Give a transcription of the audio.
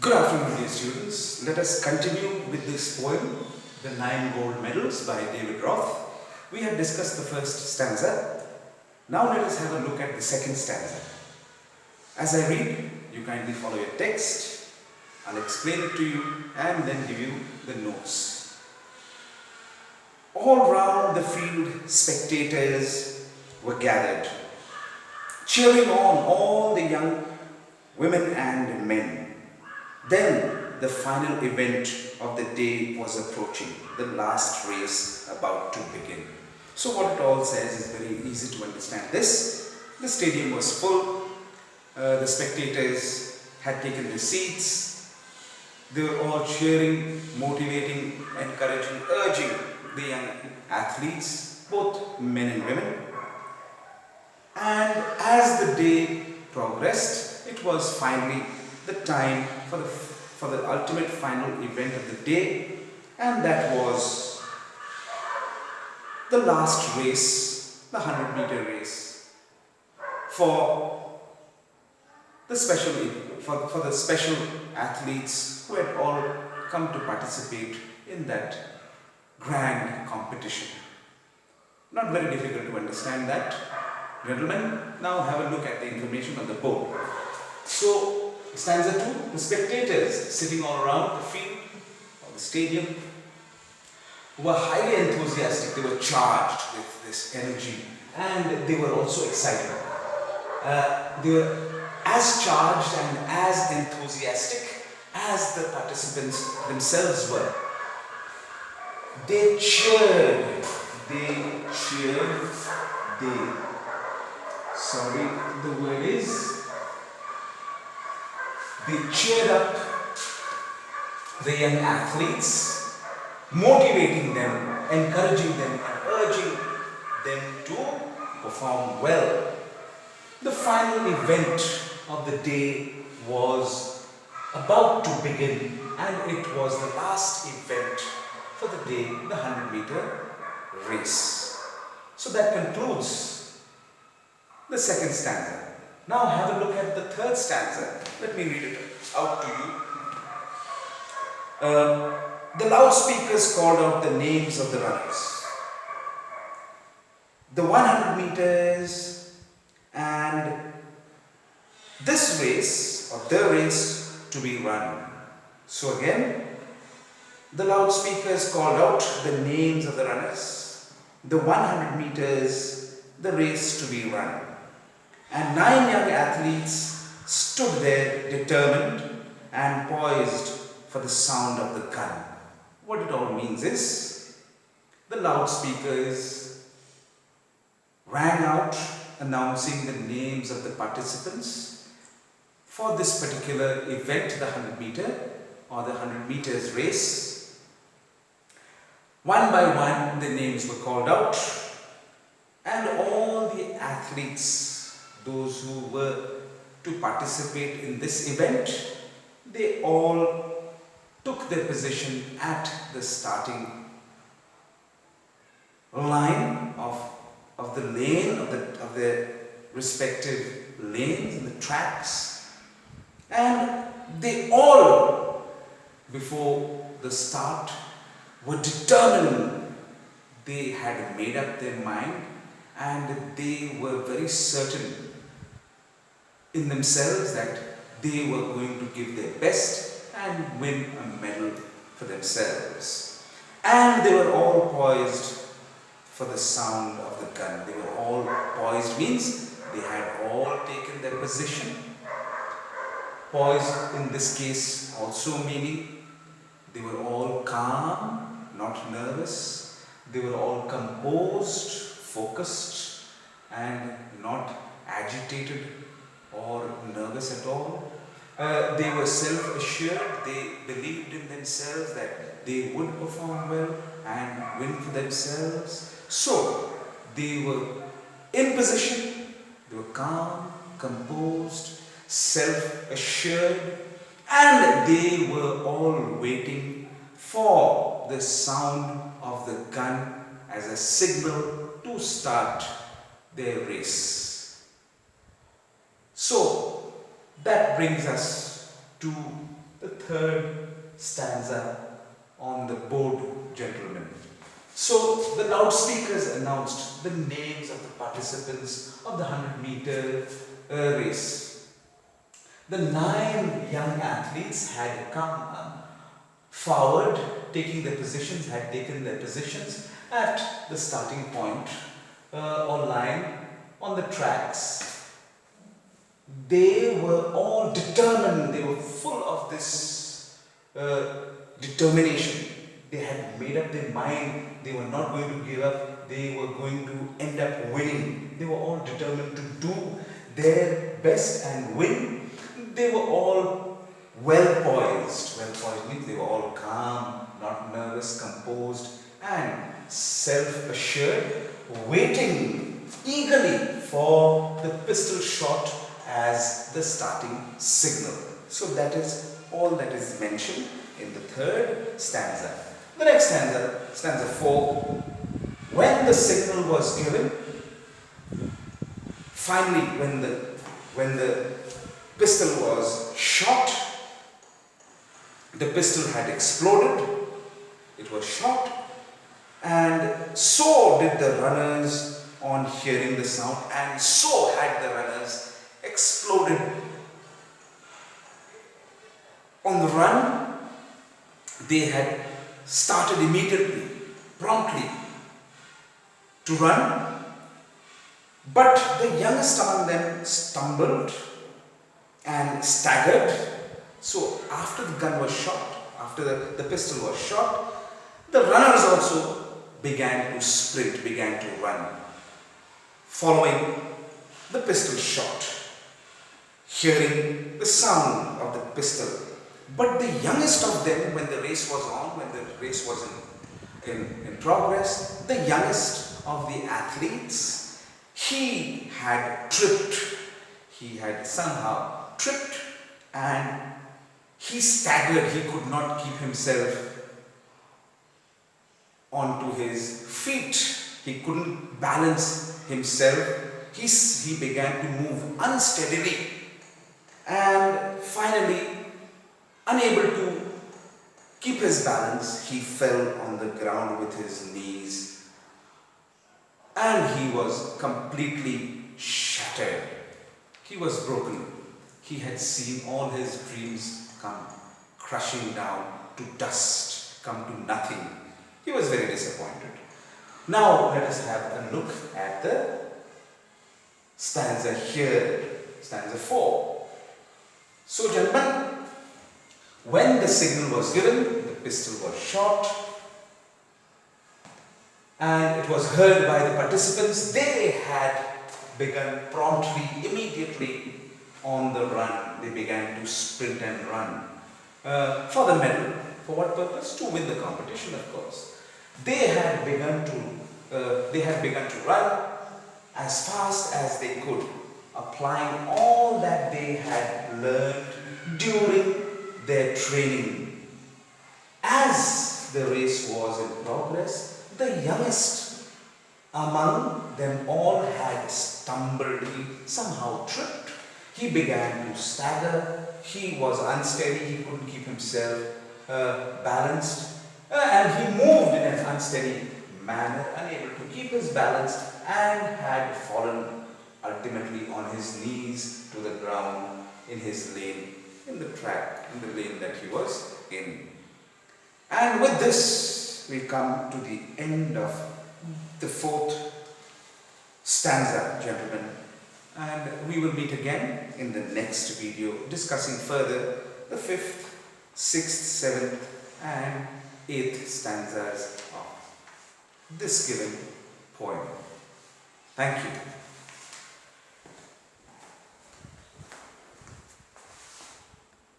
Good afternoon, dear students. Let us continue with this poem, The 9 Gold Medals by David Roth. We have discussed the first stanza. Now let us have a look at the second stanza. As I read, you kindly follow your text. I'll explain it to you and then give you the notes. All round the field, spectators were gathered, cheering on all the young women and men. Then the final event of the day was approaching, the last race about to begin. So what it all says is very easy to understand this. The stadium was full, the spectators had taken their seats, they were all cheering, motivating, encouraging, urging the young athletes, both men and women. And as the day progressed, it was finally the time for the ultimate final event of the day, and that was the last race, the 100-meter race for the special athletes who had all come to participate in that grand competition. Not very difficult to understand that. Gentlemen, now have a look at the information on the board. So, stanza 2, the spectators sitting all around the field or the stadium were highly enthusiastic. They were charged with this energy and they were also excited. They were as charged and as enthusiastic as the participants themselves were. They cheered. They cheered up the young athletes, motivating them, encouraging them, and urging them to perform well. The final event of the day was about to begin, and it was the last event for the day, the 100-meter race. So that concludes the second stanza. Now have a look at the third stanza. Let me read it out to you. The loudspeakers called out the names of the runners. The 100 meters and this race, or the race to be run. So again, the loudspeakers called out the names of the runners. The 100 meters, the race to be run. And 9 young athletes stood there determined and poised for the sound of the gun. What it all means is, the loudspeakers rang out announcing the names of the participants for this particular event, the 100-meter or the 100 meters race. One by one, the names were called out, and all the athletes, those who were to participate in this event, they all took their position at the starting line of the lane, of their respective lanes and the tracks, and they all, before the start, were determined. They had made up their mind and they were very certain in themselves that they were going to give their best and win a medal for themselves. And they were all poised for the sound of the gun. They were all poised means they had all taken their position. Poised in this case also meaning they were all calm, not nervous. They were all composed, focused, and not agitated or nervous at all. They were self-assured. They believed in themselves that they would perform well and win for themselves. So they were in position, they were calm, composed, self-assured, and they were all waiting for the sound of the gun as a signal to start their race. So that brings us to the third stanza on the board, gentlemen. So the loudspeakers announced the names of the participants of the 100-meter race. The 9 young athletes had come forward, taken their positions at the starting point or line on the tracks. They were all determined, they were full of this determination. They had made up their mind, they were not going to give up, they were going to end up winning. They were all determined to do their best and win. They were all well poised. Well poised means they were all calm, not nervous, composed and self-assured, waiting eagerly for the pistol shot as the starting signal. So that is all that is mentioned in the third stanza. The next stanza, stanza 4, when the signal was given, finally when the pistol was shot, the pistol had exploded, it was shot, and so did the runners on hearing the sound, and so had the runners exploded. On the run, they had started immediately, promptly to run, but the youngest among them stumbled and staggered. So after the gun was shot, after the pistol was shot, the runners also began to sprint, began to run, following the pistol shot, hearing the sound of the pistol. But the youngest of them, when the race was on, when the race was in progress, the youngest of the athletes, he had tripped. He had somehow tripped and he staggered. He could not keep himself onto his feet. He couldn't balance himself. He began to move unsteadily and finally, unable to keep his balance, he fell on the ground with his knees and he was completely shattered. He was broken. He had seen all his dreams come crushing down to dust, come to nothing. He was very disappointed. Now let us have a look at the stanza here, stanza 4. So gentlemen, when the signal was given, the pistol was shot and it was heard by the participants. They had begun promptly, immediately on the run. They began to sprint and run for the medal. For what purpose? To win the competition, of course. They had begun to run as fast as they could, applying all that they had learned during their training. As the race was in progress, the youngest among them all had stumbled. He somehow tripped. He began to stagger. He was unsteady. He couldn't keep himself balanced. And he moved in an unsteady manner, unable to keep his balance, and had fallen ultimately on his knees to the ground in his lane, in the track, in the lane that he was in. And with this, we come to the end of the 4th stanza, gentlemen. And we will meet again in the next video discussing further the 5th, 6th, 7th and 8th stanzas of this given poem. Thank you.